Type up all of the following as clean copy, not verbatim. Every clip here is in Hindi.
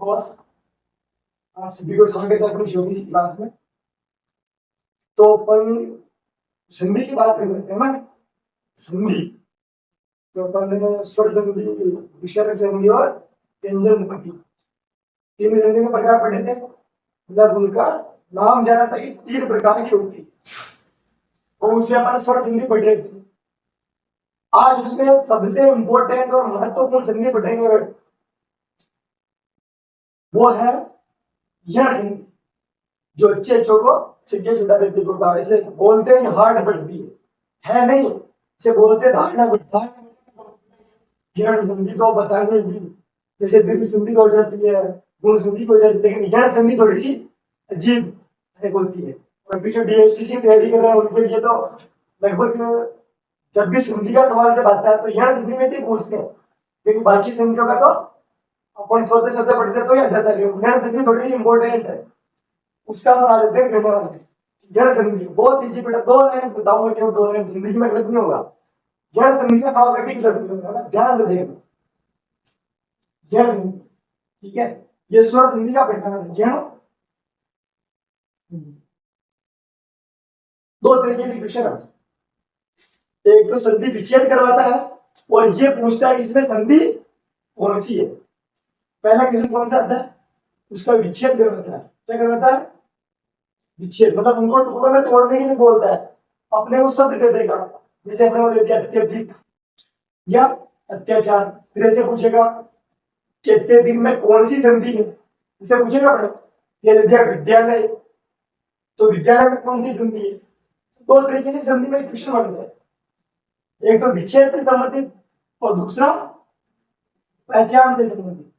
और आप सभी को स्वागत है अपनी छोटी सी क्लास में। तो अपन संधि की बात कर रहे थे ना, संधि। तो अपन स्वर संधि, विसर्ग संधि और व्यंजन संधि, तीन संधि के प्रकार पढ़े थे। मतलब उनका नाम जाना था कि तीन प्रकार की होती, और उसमें अपन स्वर संधि पढ़ रहे थे। आज उसमें सबसे इंपॉर्टेंट और महत्वपूर्ण संधि पढ़ेंगे, वो है यह संधि, जो अच्छे अच्छों को छिटके छुटा देती है। ऐसे बोलते ही हार्ड बढ़ती है नहीं, इसे बोलते धारणा बढ़ता है। यह संधि तो बताने भी, जैसे दीर्घ संधि हो जाती है, गुण संधि हो जाती है, लेकिन यह संधि थोड़ी सी अजीब होती है। और पीछे डीएचसीसी तैयारी कर रहे हैं उनके लिए तो लगभग जब भी संधि का सवाल जब आता है तो यह संधि में से पूछते हैं, क्योंकि बाकी संधियों का तो अपन सोते सोते पढ़ते तो याद जाता है। यह संधि थोड़ी सी इंपॉर्टेंट है, उसका बना देते हैं करने वाले। जड़ संधि बहुत इजी बेटा, दो लाइन बताऊंगा क्यों दो लाइन, जिंदगी में गलत नहीं होगा। जड़ संधि का सवाल कभी गलत नहीं होगा, ध्यान से देखना। जड़ संधि, ठीक है, ये स्वर संधि का प्रकार है। जड़ दो तरीके से क्वेश्चन आता है, एक तो संधि विच्छेद करवाता है और ये पूछता है इसमें संधि कौन सी है। पहला क्वेश्चन कौन सा आता है, उसका विच्छेद करवाता है। क्या करवाता है? विच्छेद, मतलब उनको टुकड़ों में तोड़ने के लिए बोलता है, अपने को शब्द दे देगा। जैसे अपने को दे दिया अत्यधिक या अत्याचार, फिर ऐसे पूछेगा कि अत्यधिक में कौन सी संधि है, इसे पूछेगा अपने। ये दे दिया विद्यालय, तो विद्यालय में कौन सी संधि है। दो तरीके से संधि में क्वेश्चन बनते हैं, एक तो विच्छेद से संबंधित और दूसरा पहचान से संबंधित।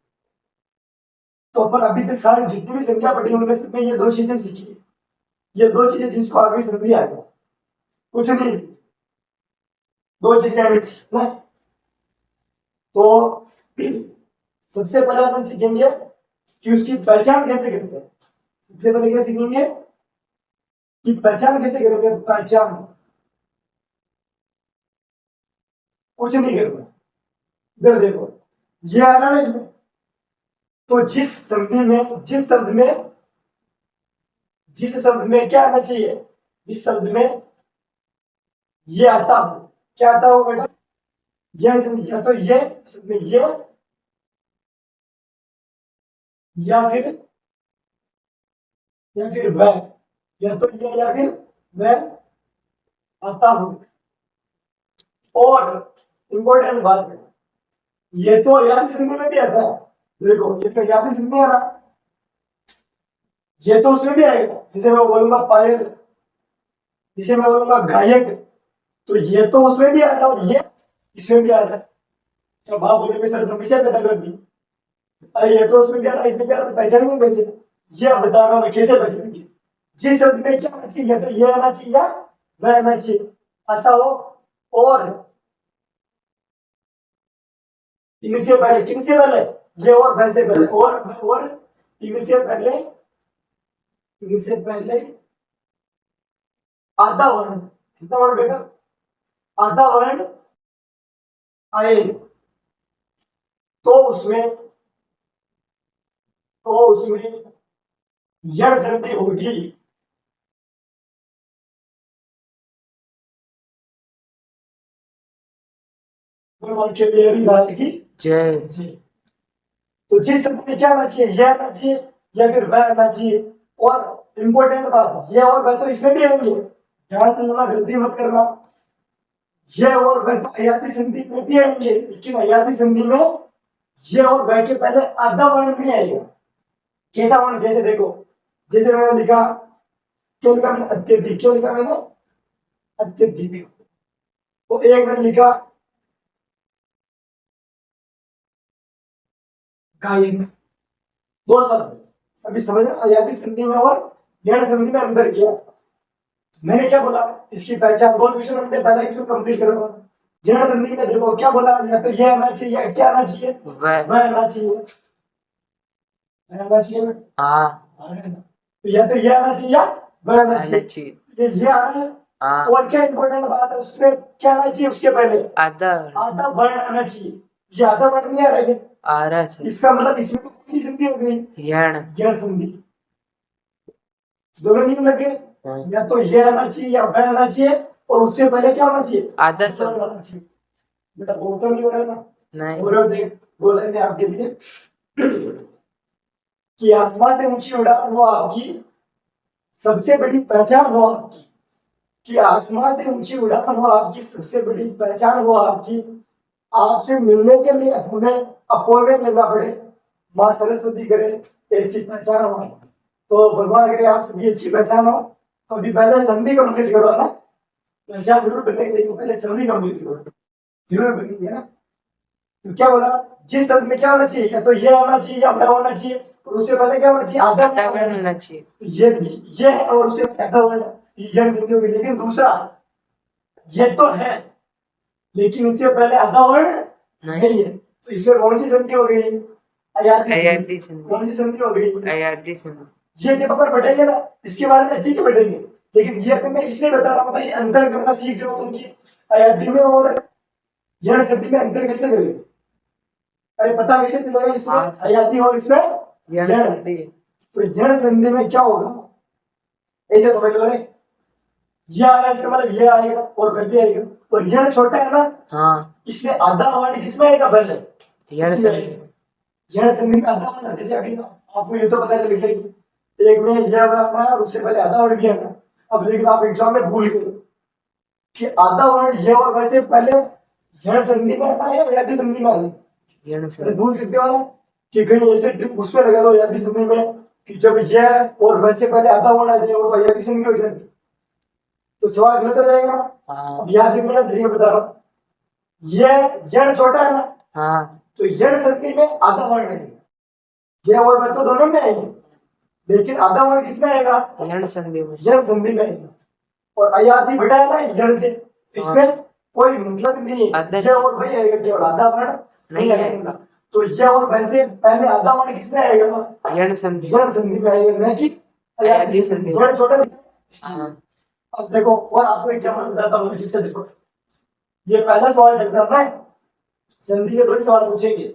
तो अपन अभी तक सारी जितनी भी संख्या पढ़ी उनमें से ये दो चीजें सीखी है, ये दो चीजें जिसको आगे संधि आएगा, कुछ नहीं, दो चीजें ना। तो सबसे पहले अपन सीखेंगे कि उसकी पहचान कैसे करते हैं। सबसे पहले क्या सीखेंगे कि पहचान कैसे करेंगे। पहचान कुछ नहीं करना, इधर देखो, ये आ रहा है इसमें। तो जिस संधि में, जिस शब्द में क्या आना चाहिए, जिस शब्द में ये आता हो, क्या आता हो बेटा, यह संधि, या तो ये शब्द में ये, या फिर वह, या तो ये या फिर वह आता हूं। और इंपॉर्टेंट बात है, ये तो याद संधि में भी आता है। देखो ये तो याद संधि आ रहा, ये तो उसमें भी आएगा। जैसे मैं बोलूंगा पायल, जैसे मैं बोलूंगा गायक, तो ये तो उसमें भी आ रहा और ये इसमें भी आ रहा है। जब आप बोलेंगे सर समस्या पैदा कर दी, अरे ये तो उसमें भी आ रहा है इसमें भी आ रहा है, पहचानेंगे कैसे? ये आप बता रहा हूं मैं कैसे पहचानेंगे। जिस शब्द में क्या आना चाहिए, तो ये आना चाहिए, वह आना चाहिए, आता हो। और इनसे पहले, किनसे पहले, ये और वैसे पहले, और इनसे पहले, इनसे पहले आधा वर्ण, कितना वर्ण बेटा, आधा वर्ण आए, तो उसमें यण संधि होगी। के लिए की जय। तो जिस शब्द में क्या आना चाहिए, यह आना चाहिए या फिर वह आना चाहिए। और इंपॉर्टेंट बात, ये और वह तो इसमें भी आएंगे, ध्यान से सुनना, गलती मत करना। ये और वह तो अयाती संधि में भी आएंगे, लेकिन अयाती संधि में ये और वह के पहले आधा वर्ण नहीं आएगा। कैसा वर्ण? जैसे देखो, जैसे मैंने लिखा, क्यों लिखा मैंने अत्यधिक, क्यों लिखा मैंने अत्यधिक। तो एक मैंने लिखा गायक, दो शब्द। अभी समझ में, अयाती संधि में और गैर संधि में अंदर किया। मैंने क्या बोला, इसकी पहचान, दो क्वेश्चन बनते, पहला क्वेश्चन कंप्लीट करो। गैर संधि में देखो क्या बोला, या तो ये आना चाहिए, या क्या आना चाहिए, वह आना चाहिए, आना चाहिए। तो या तो ये आना चाहिए या वह आना चाहिए। ये आ रहा है। और क्या इंपॉर्टेंट बात है, उसमें क्या आना चाहिए, उसके पहले आधा वर्ण आना चाहिए। ये आधा वर्ण नहीं आ रहा है, आ रहा है। इसका मतलब इसमें तो कौन सी संधि हो गई, यण। यण संधि। दोनों नियम लगे, या तो ये आना चाहिए या वह आना चाहिए, और उससे पहले क्या होना चाहिए, आधा वर्ण शब्द। आना चाहिए। बेटा बोल तो नहीं हो रहा है ना, नहीं। बोलो देख बोला मैंने आपके लिए कि आसमान से ऊंची उड़ान हो आपकी, सबसे बड़ी पहचान हो आपकी, कि आसमान से ऊंची उड़ान हो आपकी, सबसे बड़ी पहचान हो आपकी, आपसे मिलने के लिए हमें अपॉइंटमेंट लेना पड़े, माँ सरस्वती करे ऐसी पहचान हो। तो भगवान करे आप सभी अच्छी पहचान हो, तो अभी पहले संधि कंप्लीट करो ना, पहचान जरूर बनने के लिए पहले संधि कंप्लीट करो, जरूर बनेगी ना। तो क्या बोला, जिस शब्द में क्या होना चाहिए, या तो ये होना चाहिए या वह होना चाहिए, और उससे पहले क्या होना चाहिए, आधा आधा वर्ण वर्ण होना होना चाहिए। चाहिए। तो ये है और उससे पहले आधा वर्ण, ये संधि होगी। लेकिन दूसरा ये तो है, लेकिन इससे पहले आधा वर्ण नहीं है, तो इसमें कौन सी संधि हो गई, अयादी संधि। अयादी संधि। कौन सी संधि हो गई, अयादी संधि। ये जब अपन पढ़ेंगे ना, इसके बारे में अच्छे से पढ़ेंगे। लेकिन ये अभी मैं इसलिए बता रहा हूँ, ये अंतर करना सीख जाओ तुम, कि अयादी में और यण संधि में अंतर कैसे करें। अरे पता कैसे चलेगा, इसमें हाँ, सर। अयादी और इसमें यण यण। संधि। तो यण संधि में क्या होगा, ऐसे समझ लो रे, ये आ रहा है इसका मतलब ये आएगा और वह भी आएगा, और यण छोटा है ना, हाँ, इसलिए आधा वर्ण किसमें आएगा, पहले यण इसमें संधि। आएगा। यण संधि का आधा वर्ण, जैसे अभी आपको ये तो पता चल गया कि एक में यह वर्ण है और उससे पहले आधा वर्ण भी है। अब लेकिन आप एग्जाम में भूल गए कि आधा वर्ण ये और वैसे पहले यण संधि में आता है या यदि संधि में आता है। यण अरे संधि। भूल सकते हो ना, कि कहीं ऐसे ट्रिक उसमें लगा दो यदि संधि में, कि जब यह और वैसे पहले आधा वर्ण आ जाए और तो यदि संधि हो जाएगी, तो सवाल गलत हो जाएगा ना। हाँ। अब याद रखना तरीका बता रहा हूँ, ये यण छोटा है ना, हाँ। तो यण संधि में आधा वर्ण है, ये और वह तो दोनों में आएंगे, लेकिन आधा वर्ण किसमें आएगा, यण संधि में। यण संधि में आएगा। और अयादी बड़ा है ना यण से, इसमें कोई मतलब नहीं है, आधा ये और वही आएगा, केवल आधा वर्ण नहीं नहीं आएगा। तो ये और वैसे पहले आधा वर्ण किसमें आएगा, यण संधि। यण संधि में आएगा, न कि अयादी अयादी संधि। संधि। यण छोटा दिखता है। हाँ। अब देखो और आपको एग्जाम्पल बताता हूँ, जिससे देखो ये पहला सवाल चल रहा है, संधि के दो ही सवाल पूछेंगे,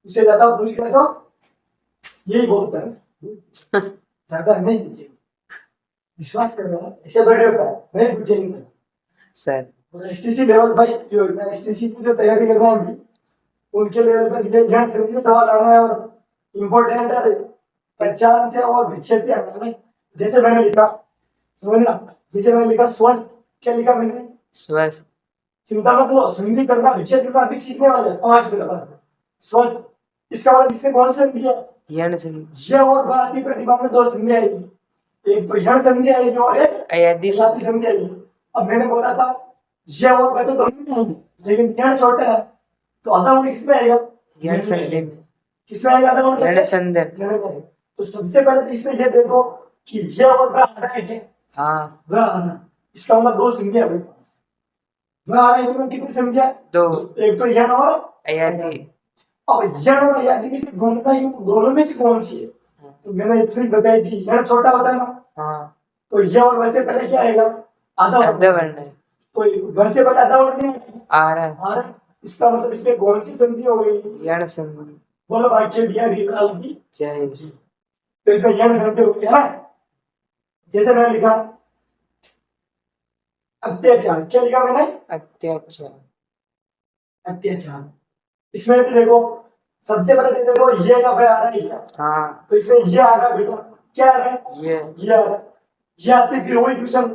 उससे ज्यादा पूछ गया तो यही बहुत है, ज्यादा नहीं पूछेंगे, विश्वास कर रहा हूँ, ऐसे थोड़ी होता है, नहीं पूछेंगे। सर। एसटीसी लेवल फर्स्ट जो एसटीसी की जो तैयारी कर रहा हूँ अभी, उनके लेवल पर ये ध्यान से सवाल आना है, और इम्पोर्टेंट है, पहचान से और विक्षेप से हटाना है। जैसे मैंने लिखा, समझना, जैसे मैंने लिखा स्वस्थ, क्या लिखा मैंने, स्वस्थ। चिंता मत लो, संधि करना विच्छेद करना अभी सीखने वाले हैं 5 मिनट बाद। स्वस्थ, इसका मतलब इसमें कौन सी संधि है, यण संधि। ये और भारतीय प्रतिभा में दो संधि आएगी, एक तो यण संधि आएगी और एक अयादी अयादी संधि आएगी। अब मैंने बोला था ये और वह तो दोनों में आएगी, लेकिन यण छोटा है, तो आधा वर्ण किसमें आएगा, यण संधि में। किसमें आएगा आधा वर्ण, यण संधि। यण में। तो सबसे पहले तो इसमें ये देखो कि ये और वह आ रहा है, हाँ। वह आना, इसका मतलब दो संधियां हमारे पास, वह आ रहा है, इसमें कितनी संधियां, दो। एक तो यण और अयादी। अब यण और अयादी में से ढूंढना ही दोनों में से कौन सी है, तो मैंने एक ट्रिक बताई थी, यण छोटा होता है ना, हाँ। तो ये और वैसे पहले क्या आएगा, आधा आधा वर्ण। वर्ण है। तो वैसे पहले आधा वर्ण नहीं आ रहा है। आ रहा है, इसका मतलब इसमें कौन सी संधि हो गई, यण संधि। बोलो वाक्य दिया रीताल की जय। जी। तो इसका यण संधि हो गया ना, जैसे मैंने लिखा अत्याचार, क्या लिखा मैंने, अत्याचार। अत्याचार। इसमें भी देखो सबसे पहले देखो ये का भाई आ रहा है क्या, हाँ। तो इसमें ये आ रहा है बेटा, क्या आ रहा है, ये ये आ रहा है, ये आते फिर वही क्वेश्चन,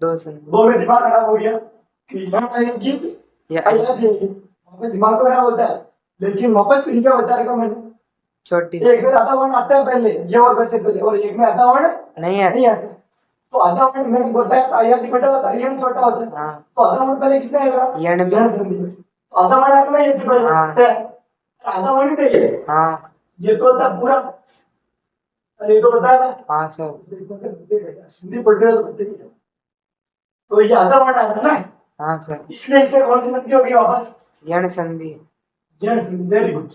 दो संधि। दो में दिमाग खराब हो गया कि यण आएगी या अयादी आएगी, हमें दिमाग तो खराब होता है, लेकिन वापस फिर क्या बता रहा मैंने, छोटी। एक में आधा वर्ण आता है पहले, ये और वैसे पहले, और एक में आधा वर्ण नहीं नहीं आता। तो आधा वर्ण मैंने बताया अयादी बड़ा होता है, यण छोटा होता है। हाँ। तो आधा वर्ण पहले किसमें आएगा, यण में। यण संधि में। तो आधा वर्ण आएगा ना, ये से पहले हाँ। आधा वर्ण नहीं है, हाँ। ये तो होता पूरा, अरे ये तो बताया ना, हाँ सर। हिंदी पढ़ रहे हो तो बच्चे भी हैं। तो ये आधा वर्ण आएगा ना, हाँ सर। इसलिए इसमें कौन सी संधि होगी वापस, यण संधि। यण संधि, वेरी गुड।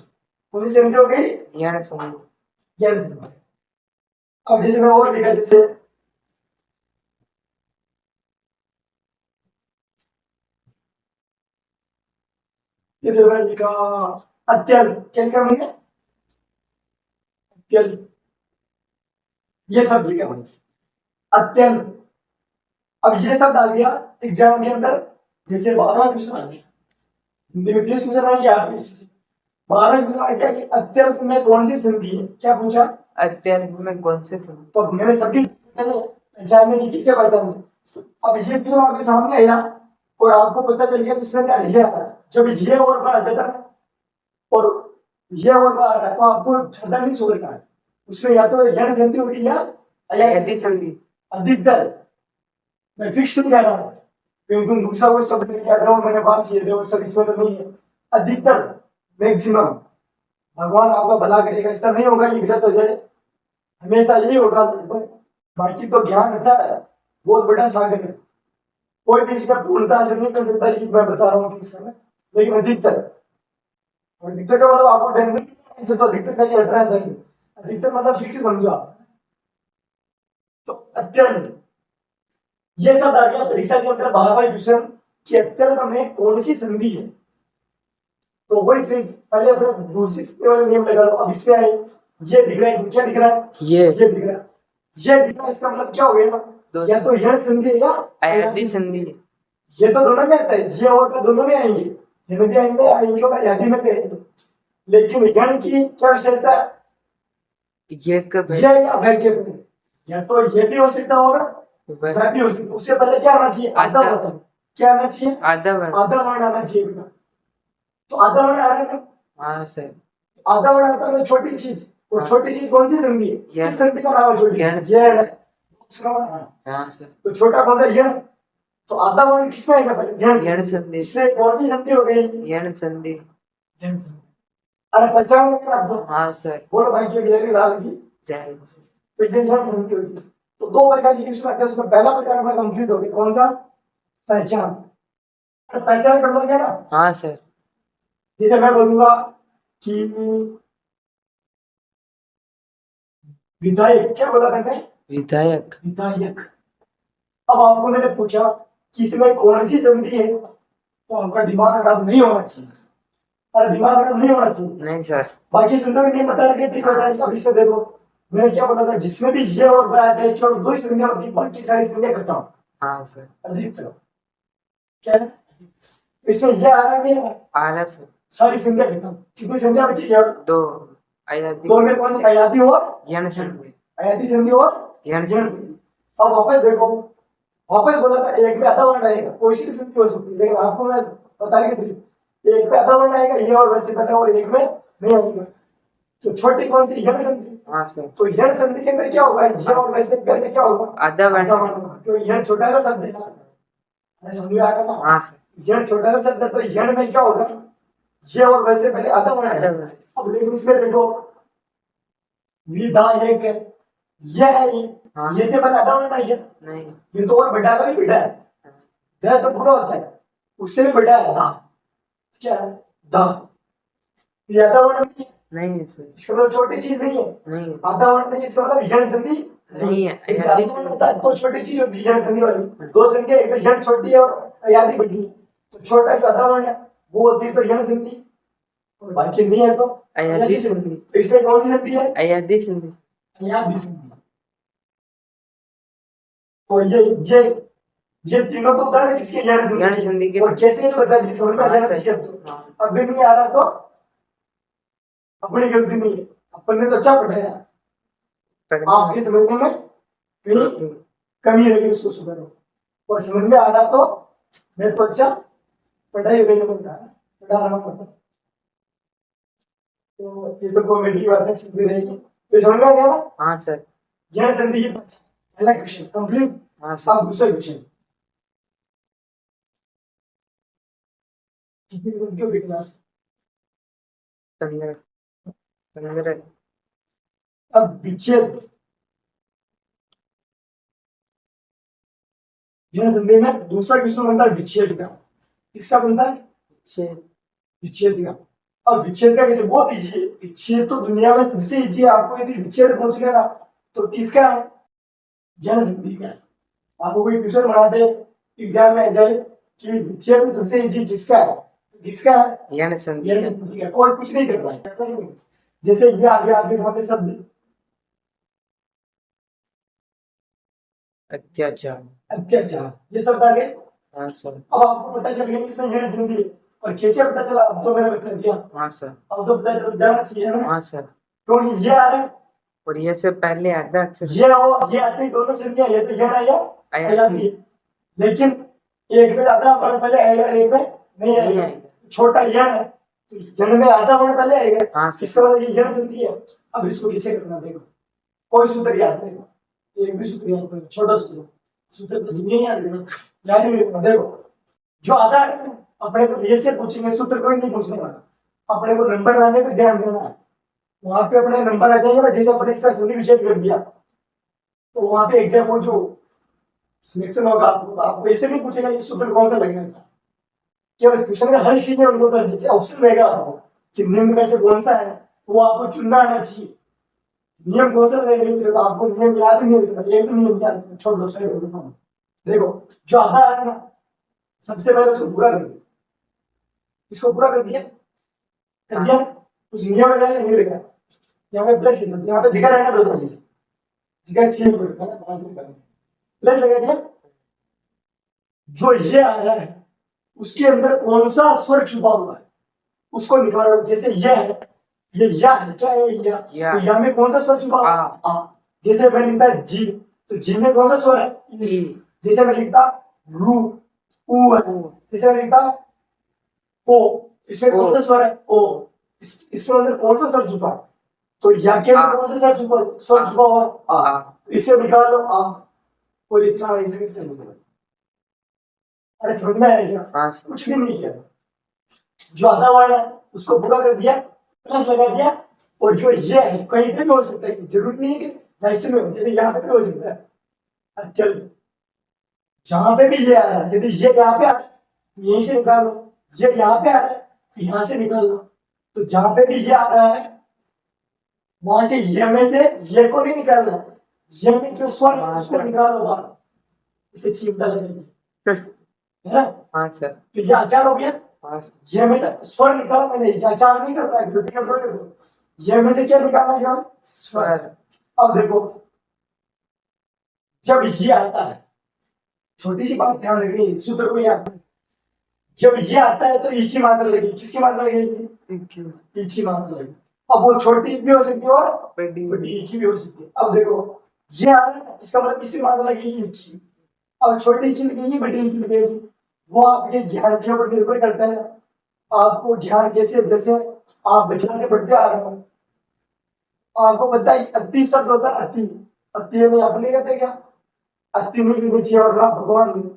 कौन सी संधि हो गई, यण संधि। यण संधि। अब जैसे मैं और लिखा, जैसे जैसे मैंने लिखा अत्यल, क्या लिखा मैंने? अत्यल, ये शब्द लिखा मैंने, अत्यंत। अब ये शब्द आ गया एग्जाम के अंदर, जैसे 12वां क्वेश्चन आ गया, हिंदी में 30 क्वेश्चन आ गया, 12वां क्वेश्चन आ गया कि अत्यंत में कौन सी संधि है, क्या पूछा? अत्यंत में कौन से संधि? तो मैंने सभी पहचानने की, किसे पहचानने? अब ये क्वेश्चन आपके सामने आया और आपको पता चल गया इसमें क्या लिखा है। जब ये और का आ जाता है और ये और का आ रहा है तो आपको ज्यादा नहीं सोचना है, उसमें या तो यण संधि होगी या अयदि संधि। अधिकतर मैं फिक्स नहीं कह रहा हूँ, क्योंकि तुम दूसरा कोई शब्द नहीं कह रहे हो, मैंने बात ये देखो सर इसमें तो नहीं है। अधिकतर, मैक्सिमम, भगवान आपका भला करेगा, ऐसा नहीं होगा कि गलत हो जाए, हमेशा यही होगा। बाकी तो ज्ञान रहता है, बहुत बड़ा सागर है, कोई भी इसका पूर्णता हासिल नहीं कर सकता, ये मैं बता रहा हूँ इस समय। लेकिन अधिकतर, और अधिकतर का मतलब आपको टेंशन, तो अधिकतर का क्या एड्रेस है, अधिकतर मतलब फिक्स समझो आप। तो अत्यंत, ये शब्द आ गया परीक्षा के अंदर 12वां क्वेश्चन कि अत्यंत में कौन सी संधि है। तो वही ट्रिक, पहले अपने दूसरी संधि वाले नियम लगा लो। अब इसमें आए, ये दिख रहा है, क्या दिख रहा है? ये दिख रहा है, ये दिख रहा है, इसका मतलब क्या हो गया? या तो यण संधि है या अयदि संधि। ये तो दोनों में आता है, ये और का दोनों में आएंगे, यण भी आएंगे और अयदि में भी आएंगे। लेकिन यण की क्या विशेषता है? ये कब है? ये या वह के पहले, या तो ये भी हो सकता है और वह भी हो सकता है। उससे पहले क्या आना चाहिए? आधा वर्ण। क्या आना चाहिए? आधा वर्ण। आधा वर्ण आना चाहिए बेटा। तो आधा वर्ण आ रहा है, हाँ सर। आधा वर्ण आता है छोटी चीज, और छोटी चीज कौन सी संधि है? यण। किस संधि का नाम है छोटी? यण। यण है। हाँ सर। तो छोटा कौन सा? यण। तो आधा वर्ण किसमें आएगा पहले? यण संधि। इसलिए कौन सी संधि हो गई? यण संधि। यण संधि। अरे पहचान में आप दो। हाँ सर। बोलो भाई की बिहारी लाल की जय। तो ये यण संधि होगी। तो दो प्रकार की क्वेश्चन आते हैं, उसमें पहला प्रकार अपना कंप्लीट हो गया, कौन सा? पहचान। अरे पहचान कर लोगे ना? हाँ सर। जैसे मैं बोलूंगा कि विधायक, क्या बोला मैंने? विधायक। विधायक। अब आपको मैंने पूछा कि इसमें कौन सी संधि है, तो आपका दिमाग खराब नहीं होना चाहिए। अरे दिमाग खराब नहीं होना चाहिए। नहीं सर। बाकी सुनने में नहीं बता रहे, ठीक बता रही। अब इसमें देखो मैंने क्या बोला था, जिसमें भी ये और वह आ जाए, केवल दो ही संधियां होती, बाकी सारी संधियां खत्म। हाँ सर। अधिकतर क्या है इसमें, ये आ रहा नहीं है, आ रहा सर। सारी संधियां खत्म। कितनी संधियां बची? क्या? दो। अयदि। दो में कौन सी? अयादी और यण संधि। अयादी संधि और यण जन संधि। संधि। अब वापस देखो, वापस बोला था एक में आधा वर्ण आएगा, कोई सी भी संधि हो सकती है, लेकिन आपको मैं बता रही थी एक में आधा वर्ण आएगा, ये और वैसे पता, और एक में नहीं आएगा। तो छोटी कौन सी? यण संधि। हाँ सर। तो यण संधि के अंदर क्या होगा? ये और वैसे पहले क्या होगा? आधा वर्ण। होगा, क्योंकि यण छोटा सा शब्द है ना, समझ में आ रहा ना? हाँ सर। यण छोटा सा शब्द है, तो यण में क्या होगा? ये और वैसे पहले आधा वर्ण आधा आएगा। वर्ण। अब लेकिन इसमें देखो विधायक है, यह है ये, हाँ। ये से पहले आधा वर्ण है, नहीं। ये तो और बड़ा का भी बेटा है, ध तो पूरा होता है, उससे भी बड़ा है धा। क्या है? धा। ये आधा वर्ण नहीं है, नहीं सर। इसका मतलब छोटी चीज नहीं है। नहीं। आधा वर्ण नहीं, इसका मतलब यण संधि नहीं है। एक अयदि आधा वर्ण होता है तो छोटी चीज होती है, यण संधि वाली। दो संख्या, एक यण छोटी है और अयादी बड़ी है, तो छोटा जो आधा वर्ण है वो होती है तो यण संधि, और बाकी नहीं है तो अयदि संधि। तो इसमें कौन सी संधि है? अयदि संधि। अयादी संधि। तो ये तीनों तो उदाहरण किसके? यण यण संधि संधि के। के। और कैसे ये बता दी, समझ में आ जाना चाहिए। हाँ। अब भी नहीं आ रहा तो अपनी गलती नहीं है, अपन ने तो अच्छा पढ़ाया, आपके समझने में कहीं कमी रही उसको सुधारो, और समझ में आ रहा तो मैं तो अच्छा पढ़ाई पढ़ा रहा हूँ। तो ये तो कॉमेडी की बात है, सीखती रहेगी। तो समझ में आ गया ना? हाँ सर। यह संधि की पहला क्वेश्चन कंप्लीट। हाँ सर। अब दूसरा क्वेश्चन, कितनी उनकी होगी क्लास? 15। 15। अब विच्छेद, यह संधि में दूसरा क्वेश्चन बनता है विच्छेद का। किसका बनता है? विच्छेद का। अब विच्छेद का कैसे? बहुत इजी है, विच्छेद तो दुनिया में सबसे इजी है। आपको यदि विच्छेद पूछ गया ना तो किसका है? यण संधि का है। आपको कोई क्वेश्चन बना दे एग्जाम में आ जाए कि विच्छेद सबसे इजी किसका है, किसका है? यण संधि यण का। संधि का। कोई कुछ नहीं कर रहा है। जैसे ये आगे आगे वहां पे शब्द अत्याचार। अत्याचार, ये शब्द आ गए। हाँ सर। अब आपको पता चल गया कि इसमें यण संधि है। और कैसे पता चला? अब तो मैंने बता दिया। हाँ सर। अब तो पता चल जाना चाहिए ना। हाँ सर। तो ये आ रहा है, और ये से पहले आधा अक्षर ये और ये आते ही दोनों संधियां, ये तो यण आया आया आती। लेकिन एक में ज्यादा वर्ण पहले आएगा, एक में नहीं नहीं आएगा। आएगा। छोटा यण है, तो यण में आधा वर्ण पहले आएगा। हाँ सर। इसका मतलब ये यण संधि है। अब इसको कैसे करना, देखो कोई सूत्र याद नहीं, एक भी सूत्र याद नहीं, छोटा सूत्र, सूत्र तो नहीं याद है, याद ही नहीं रखना। देखो जो आधा है अपने को ये से पूछेंगे, सूत्र कोई नहीं पूछने वाला। अपने को नंबर लाने पे ध्यान देना है। वहां पे अपने नंबर आ जाएंगे ना, जैसे अपने इसका संधि विच्छेद कर दिया तो वहां पे एग्जाम वो जो सिलेक्शन होगा आपको ऐसे नहीं पूछेगा ये सूत्र कौन सा लगेगा। केवल क्वेश्चन का हर चीज में उनको तो जैसे ऑप्शन रहेगा कि निम्न में से कौन सा है, वो आपको चुनना आना चाहिए। नियम कौन सा रहेगा तो आपको नियम याद नहीं रहेगा, एक भी नियम याद नहीं, छोड़ दो सही होगा। देखो जो आधा है ना, सबसे पहले उसको पूरा कर दिया, इसको पूरा कर दिया, कर दिया उस नियम में जाएगा नहीं रहेगा। यहाँ पे प्लस लिखा, यहाँ पे जगह रहना दो थोड़ी सी, जगह चेंज कर प्लस लगा दिया। जो ये आ रहा है उसके अंदर कौन सा स्वर छुपा हुआ है उसको निकालो। जैसे ये है, ये या है, क्या है या? तो या में कौन सा स्वर छुपा हुआ है? आ। जैसे मैं लिखता जी, तो जी में कौन सा स्वर है? ई। जैसे मैं लिखता रू, ऊ है। जैसे मैं लिखता को, इसमें कौन सा स्वर है? ओ। इसके अंदर कौन सा स्वर छुपा है? तो या के अंदर कौन सा स्वर छुपा हुआ है? आ। इसे निकाल लो, आ। और ये चार इसे कैसे निकालो? अरे समझ में आया क्या? कुछ भी नहीं किया। जो आधा वर्ण है उसको पूरा कर दिया, प्लस लगा दिया। और जो ये है कहीं पे भी हो सकता है, जरूरी नहीं है कि लास्ट में हो, जैसे यहाँ पे भी हो सकता है। अत्यल्प जहां पे भी ये आ रहा है, यदि ये यहाँ पे आ रहा है तो यहीं से निकालो, ये यहाँ पे आ रहा है तो यहाँ से निकाल लो। तो जहां पे भी ये आ रहा है वहां से ये में से ये को नहीं निकालना, ये में जो स्वर है उसको निकालो बाहर, इसे चिमटा लगेगी, है ना? हाँ सर। तो ये आचार हो गया। ये में से स्वर निकाला मैंने, ये आचार नहीं कर रहा है, क्रिटिकल थोड़ी है। ये में से क्या निकालना है? स्वर। अब देखो जब ये आता है, छोटी सी बात ध्यान रखनी, सूत्र को याद, जब ये आता है तो ई की मात्रा लगेगी। किसकी मात्रा लगेगी? ई की मात्रा लगेगी। अब वो छोटी ई भी हो सकती है और बड़ी ई की भी हो सकती है। अब देखो ये आ रहा है, इसका मतलब किसकी मात्रा लगेगी? ई की। अब छोटी ई की लगेगी, बड़ी ई की लगेगी, वो आपके ज्ञान के ऊपर निर्भर करता है। आपको ज्ञान कैसे, जैसे आप बचपन से पढ़ते आ रहे हो, आपको पता है अति शब्द होता है। अति, अति में आप नहीं कहते क्या? अति नहीं लिखनी चाहिए और ना भगवान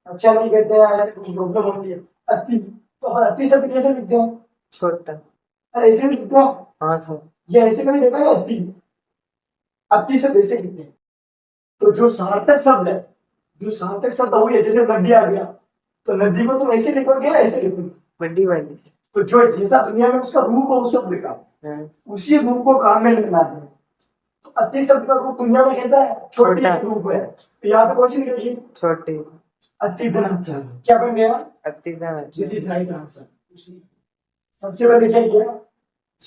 अच्छा नहीं कहते हैं, ऐसे कुछ प्रॉब्लम होती है। अति, तो हम अति शब्द कैसे लिखते हैं? छोटा। अरे ऐसे लिखते हैं। हाँ सर। ये ऐसे कभी देखा है? अति, अति शब्द ऐसे लिखते हैं। तो जो सार्थक शब्द है, जो सार्थक शब्द हो गया, जैसे नदी आ गया, तो नदी को तुम ऐसे लिखोगे या ऐसे लिखोगे? बड़ी वाली से। तो जो जैसा दुनिया में उसका रूप हो उस शब्द का, उसी रूप को काम में लिखना है। तो अति शब्द का रूप दुनिया में कैसा है? छोटी रूप है। तो यहाँ पे कौन सी निकलेगी? छोटी। अति धनाचार। क्या बन गया? अति धनाचार। This is right answer. सबसे पहले क्या किया?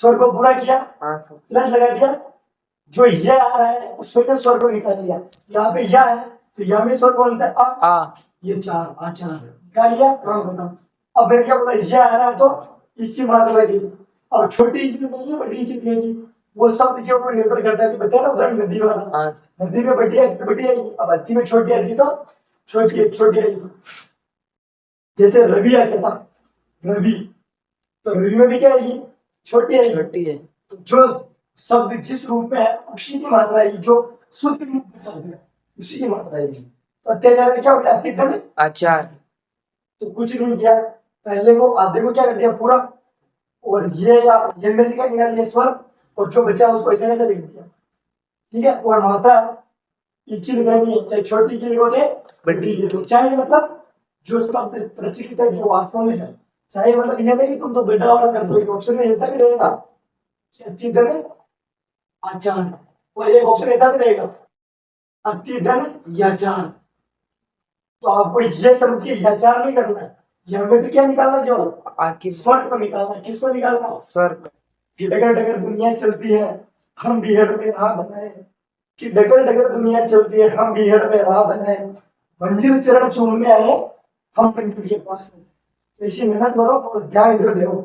स्वर को पूरा किया, प्लस लगा दिया। जो ये आ रहा है उसमें से स्वर को निकाल दिया। यहाँ पे या है तो यहाँ में स्वर कौन सा? आ। ये चार आचार निकाल लिया, काम खत्म। अब मैंने क्या बोला? ये आ रहा है तो ई की मात्रा लगेगी। अब छोटी ई की लगेगी, बड़ी ई की लगेगी, वो शब्द के ऊपर निर्भर करता है। बताया ना उदाहरण नदी वाला, नदी में बड़ी है तो बड़ी आएगी, अब अति में छोटी आएगी तो छोटी आएगी। जैसे रवि आ जाता, रवि, तो रवि में भी क्या आएगी? छोटी आएगी। छोटी है। तो जो शब्द जिस रूप में है उसी की मात्रा आएगी, जो शुद्ध रूप में शब्द है उसी की मात्रा आएगी। तो अत्याचार में क्या हो गया? अति धन आचार। तो कुछ नहीं किया, पहले को आधे को क्या कर दिया? पूरा, और ये या ये में से क्या निकाल दिया? स्वर, और जो बचा उसको ऐसे ऐसे लिख दिया। ठीक है। और मात्रा ई की लिखनी है, चाहे छोटी की लिखो चाहे बड़ी की लिखो। चाहे मतलब जो शब्द प्रचलित है, जो वास्तव में है, चाहे मतलब ये नहीं कि तुम तो बेटा वाला कर दो। ऑप्शन में ऐसा भी रहेगा अति धन आचार, और एक ऑप्शन ऐसा भी रहेगा अति धन याचार। तो आपको ये समझ के याचार नहीं करना है, यहाँ पे तो क्या निकालना केवल आकी स्वर को निकालना। किसको निकालना? स्वर कि डगर डगर दुनिया चलती है, हम भी हेड में राह बनाए। कि डगर डगर दुनिया चलती है, हम भी हेड में राह बनाए। मंजिल चरण चूमने आए, हम मंजिल के पास नहीं। ऐसी मेहनत करो और ध्यान इधर दो,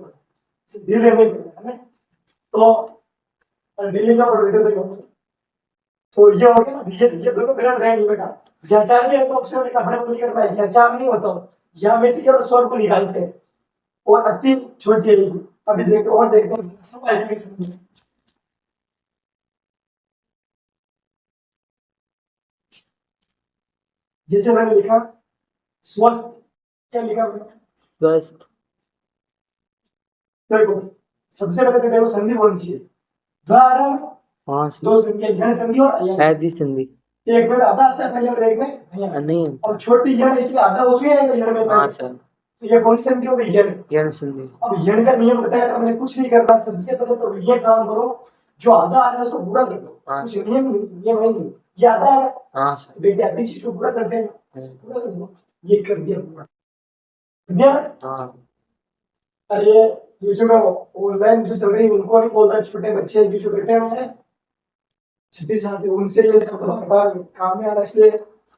दिल में है ना। तो दिल्ली में और इधर देखो। तो ये हो गया ना, ये दोनों गलत रहेंगे बेटा। जहाँ भी एक ऑप्शन में कपड़े नहीं कर पाए, जहाँ नहीं होता यहाँ में से केवल स्वर को निकालते हैं और अति छोटी है ये। अभी देखते और देखते हैं। जैसे मैंने लिखा स्वस्थ, क्या लिखा मैंने? स्वस्थ देखो सबसे पहले तो देखो संधि कौन सी है? द्वारा हाँ दो संधि है, यण संधि और अयन संधि। ऐदी संधि एक में आधा आता है पहले और एक में नहीं। नहीं और छोटी यण इसलिए आधा उसमें है यण में हाँ पहले। सर तो ये कौन सी संधि हो गई? यण। यण संधि अब यण का नियम बताया था मैंने, कुछ नहीं करना। सबसे पहले तो ये काम करो, जो आधा आ रहा है उसको पूरा कर दो। हाँ कुछ नियम है नहीं, ये आधा है हाँ सर बेटे, आधी चीज को पूरा करते हैं, पूरा कर दो। ये कर दिया पूरा, कर दिया। हाँ अरे ये जो मैं ऑनलाइन जो चल रही है उनको नहीं बोलता, छोटे बच्चे भी जो बैठे हुए हैं छठी साथ है, उनसे ये सब बार काम में आ रहा है, इसलिए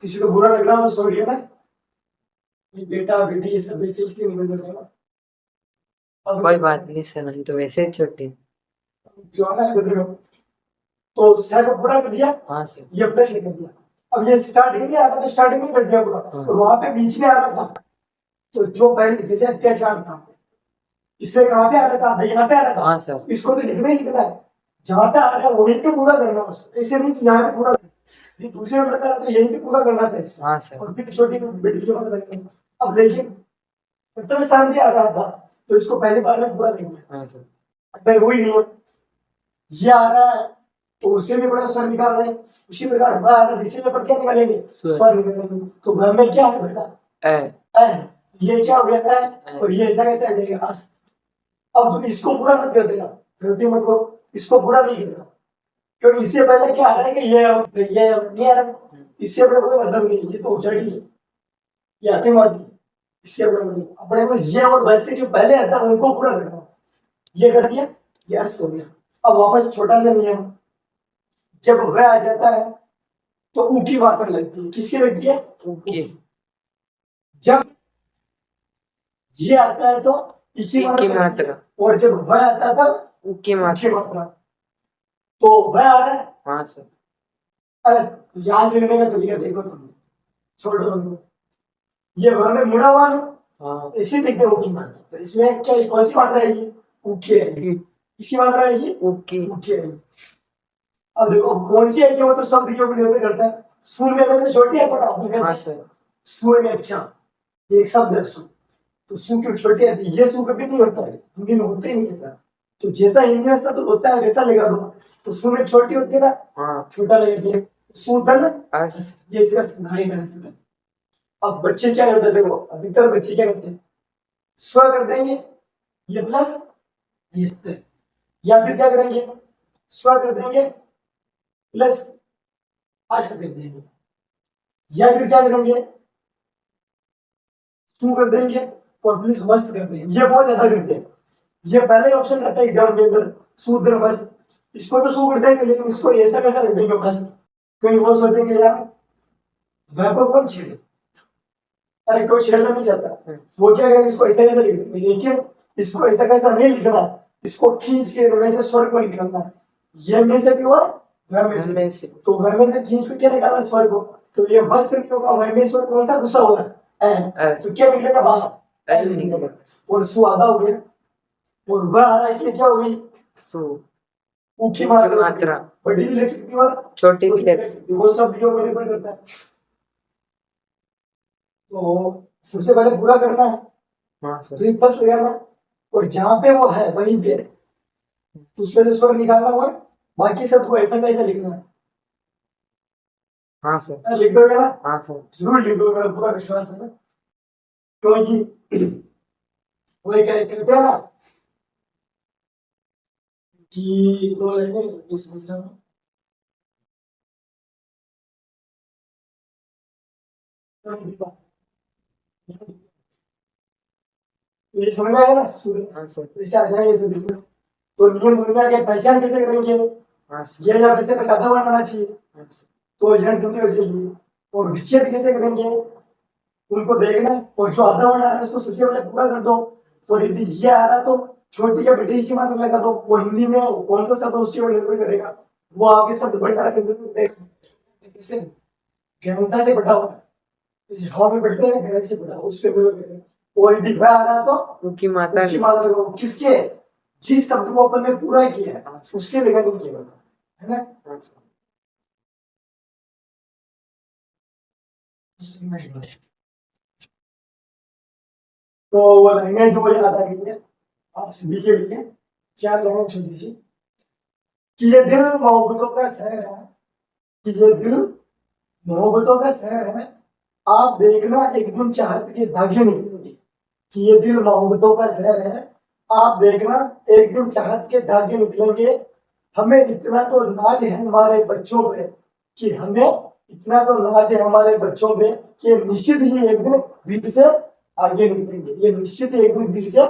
किसी को बुरा लग रहा हो सॉरी है ना। ये बेटा बेटी ये सब वैसे इसलिए निकल जाएगा। अब कोई बात नहीं सर, हम तो वैसे ही छोटे हैं। जो आ रहा है देखो, तो सह को पूरा कर दिया, हाँ सर ये प्लस लिख दिया। अब ये स्टार्टिंग में आता तो स्टार्टिंग में कर दिया पूरा, हाँ। और वहां पे बीच में आ रहा था तो जो पहले जैसे अत्याचार था इसमें कहाँ पे आ रहा था? यहाँ पे आ रहा था। हाँ सर इसको तो लिखना ही लिखना है, जहाँ पे आ रहा है वहीं पे पूरा करना है। ऐसे नहीं कि यहाँ पे पूरा, ये दूसरे नंबर पे आ रहा था यहीं पे पूरा करना था इसको। हाँ सर और फिर छोटी बेटी के बाद रखेंगे। अब देखिए प्रथम स्थान पे आ रहा था तो इसको पहली बार में पूरा लेंगे। हाँ सर अगर हुई नहीं है, ये आ रहा है तो उससे भी बड़ा स्वर निकाल रहे हैं। उसी प्रकार वह आ रहा है, इसी में पर क्या निकालेंगे? स्वर। स्वर निकालेंगे। तो वह में क्या है बेटा? ए है। ये क्या हो जाता है और ये ऐसा कैसे आ जाएगा? आस। अब तुम इसको पूरा मत कर देना, गलती मत करो, इसको पूरा नहीं करना, क्योंकि इससे पहले क्या आ रहा है कि ये नहीं आ रहा, इससे बड़ा कोई मतलब नहीं, ये तो जड़ ही है, ये आतंकवादी, इससे बड़ा नहीं। अपने को ये और वैसे जो पहले आता है उनको पूरा करना। ये कर दिया, ये अस्त हो गया। अब वापस छोटा सा नियम, जब वह आ जाता है तो ऊ की मात्रा लगती है। किसकी लगती है? ओके जब ये आता है तो ई की ई की मात्रा लगती है। मात्रा और जब वह आता है तब ऊ की ऊ की मात्रा मात्रा। तो वह आ रहा है, हाँ सर अरे याद रखने का तरीका देखो तुम, छोड़ो तुम। ये वह में मुड़ा हुआ ना, हाँ इसे देखते हो की मात्रा। तो इसमें क्या कौन सी मात्रा है? ये ऊ की है। किसकी मात्रा है ये? ओके ऊ की है। अब देखो कौन सी है कि वो तो शब्द के ऊपर निर्भर करता है। सुर में वैसे छोटी है बड़ा हाँ सर सुर में अच्छा एक शब्द है सु, तो सु क्यों छोटी आती है? ये सु कभी नहीं होता है, हिंदी में होता ही नहीं ऐसा। तो जैसा हिंदी में शब्द होता है वैसा लगा दो। तो सु में छोटी होती है ना, हाँ छोटा लगेगा। सुधन, अस ये इसका सुधारी का है। अब बच्चे क्या करते हैं? देखो अधिकतर बच्चे क्या करते हैं? स्व कर देंगे, ये प्लस ये स्तर। या फिर क्या करेंगे? स्व कर देंगे प्लस आज कर देंगे। या फिर क्या करेंगे? सु कर देंगे और प्लस वस्त कर देंगे। ये बहुत ज्यादा करते हैं, ये पहले ऑप्शन रहता है एग्जाम के अंदर, शूद्र वस्त। इसको तो शू कर देंगे लेकिन इसको ऐसा कैसा रख देंगे वस्त, क्योंकि वो सोचेंगे यार वह को कौन छेड़े। अरे कोई छेड़ना नहीं चाहता, वो क्या करेंगे? इसको ऐसा कैसा लिख देंगे, लेकिन इसको ऐसा कैसा नहीं लिखना, इसको खींच के में से स्वर को निकालना। ये में से भी और वह में हमें से। से तो वह में से खींच के क्या निकालना? स्वर को। तो ये वस्त नहीं होगा, वह में स्वर कौन सा घुसा होगा? तो क्या निकलेगा बाहर? एल निकलेगा। और सु आधा हो गया और वह आ रहा है, इसलिए क्या हो गई? सु ऊ की मात्रा बड़ी भी ले सकती है और छोटी भी ले सकती है, वो सब चीजों पर निर्भर करता है। तो सबसे पहले पूरा करना है, हाँ सर फिर प्लस लगाना, और जहां पे वो है वहीं पे उसमें से स्वर निकालना हुआ, बाकी सब को ऐसा कैसा लिखना है। हाँ सर लिख दोगे ना? हाँ सर जरूर लिख दो, मेरा पूरा विश्वास है ना, क्योंकि वो एक कहते हैं ना कि वो इस तो ये समझ में आया ना सूर्य हाँ सर जैसे आ जाएंगे सब इसमें। तो नियम समझ में आ गया, पहचान कैसे करेंगे, हाँ सर ये या वैसे का आधा वर्ण आना चाहिए हाँ सर तो यह संधि हो जाएगी। और विच्छेद कैसे करेंगे, उनको देखना है, और जो आधा वर्ण आ रहा है उसको सबसे पहले पूरा कर दो। और यदि ये आ रहा तो छोटी या बड़ी की मात्रा लगा दो, वो हिंदी में कौन सा शब्द उसके ऊपर निर्भर करेगा, वो आपके शब्द भंडार के कैसे गहनता से बढ़ा हुआ है, हवा में बढ़ते हैं गहराई से बढ़ा उस पर निर्भर करेगा। और यदि वह आ रहा तो उनकी मात्रा उसकी मात्रा लगाओ, किसके, जिस शब्द को अपन ने पूरा किया है उसके लेखन नहीं किया है ना। हाँ सर तो वो लाइनें जो याद आ गई है आप सभी के लिए, क्या लाइनें छोटी सी, कि ये दिल मोहब्बतों का शहर है, कि ये दिल मोहब्बतों का शहर है, आप देखना एक दिन चाहत के धागे निकलेंगे। कि ये दिल मोहब्बतों का शहर है, आप देखना एक दिन चाहत के धागे निकलेंगे। हमें इतना तो नाज है हमारे बच्चों पे, कि हमें इतना तो नाज है हमारे बच्चों पे कि निश्चित ही एक दिन भीड़ से आगे निकलेंगे, ये निश्चित ही एक दिन भीड़ से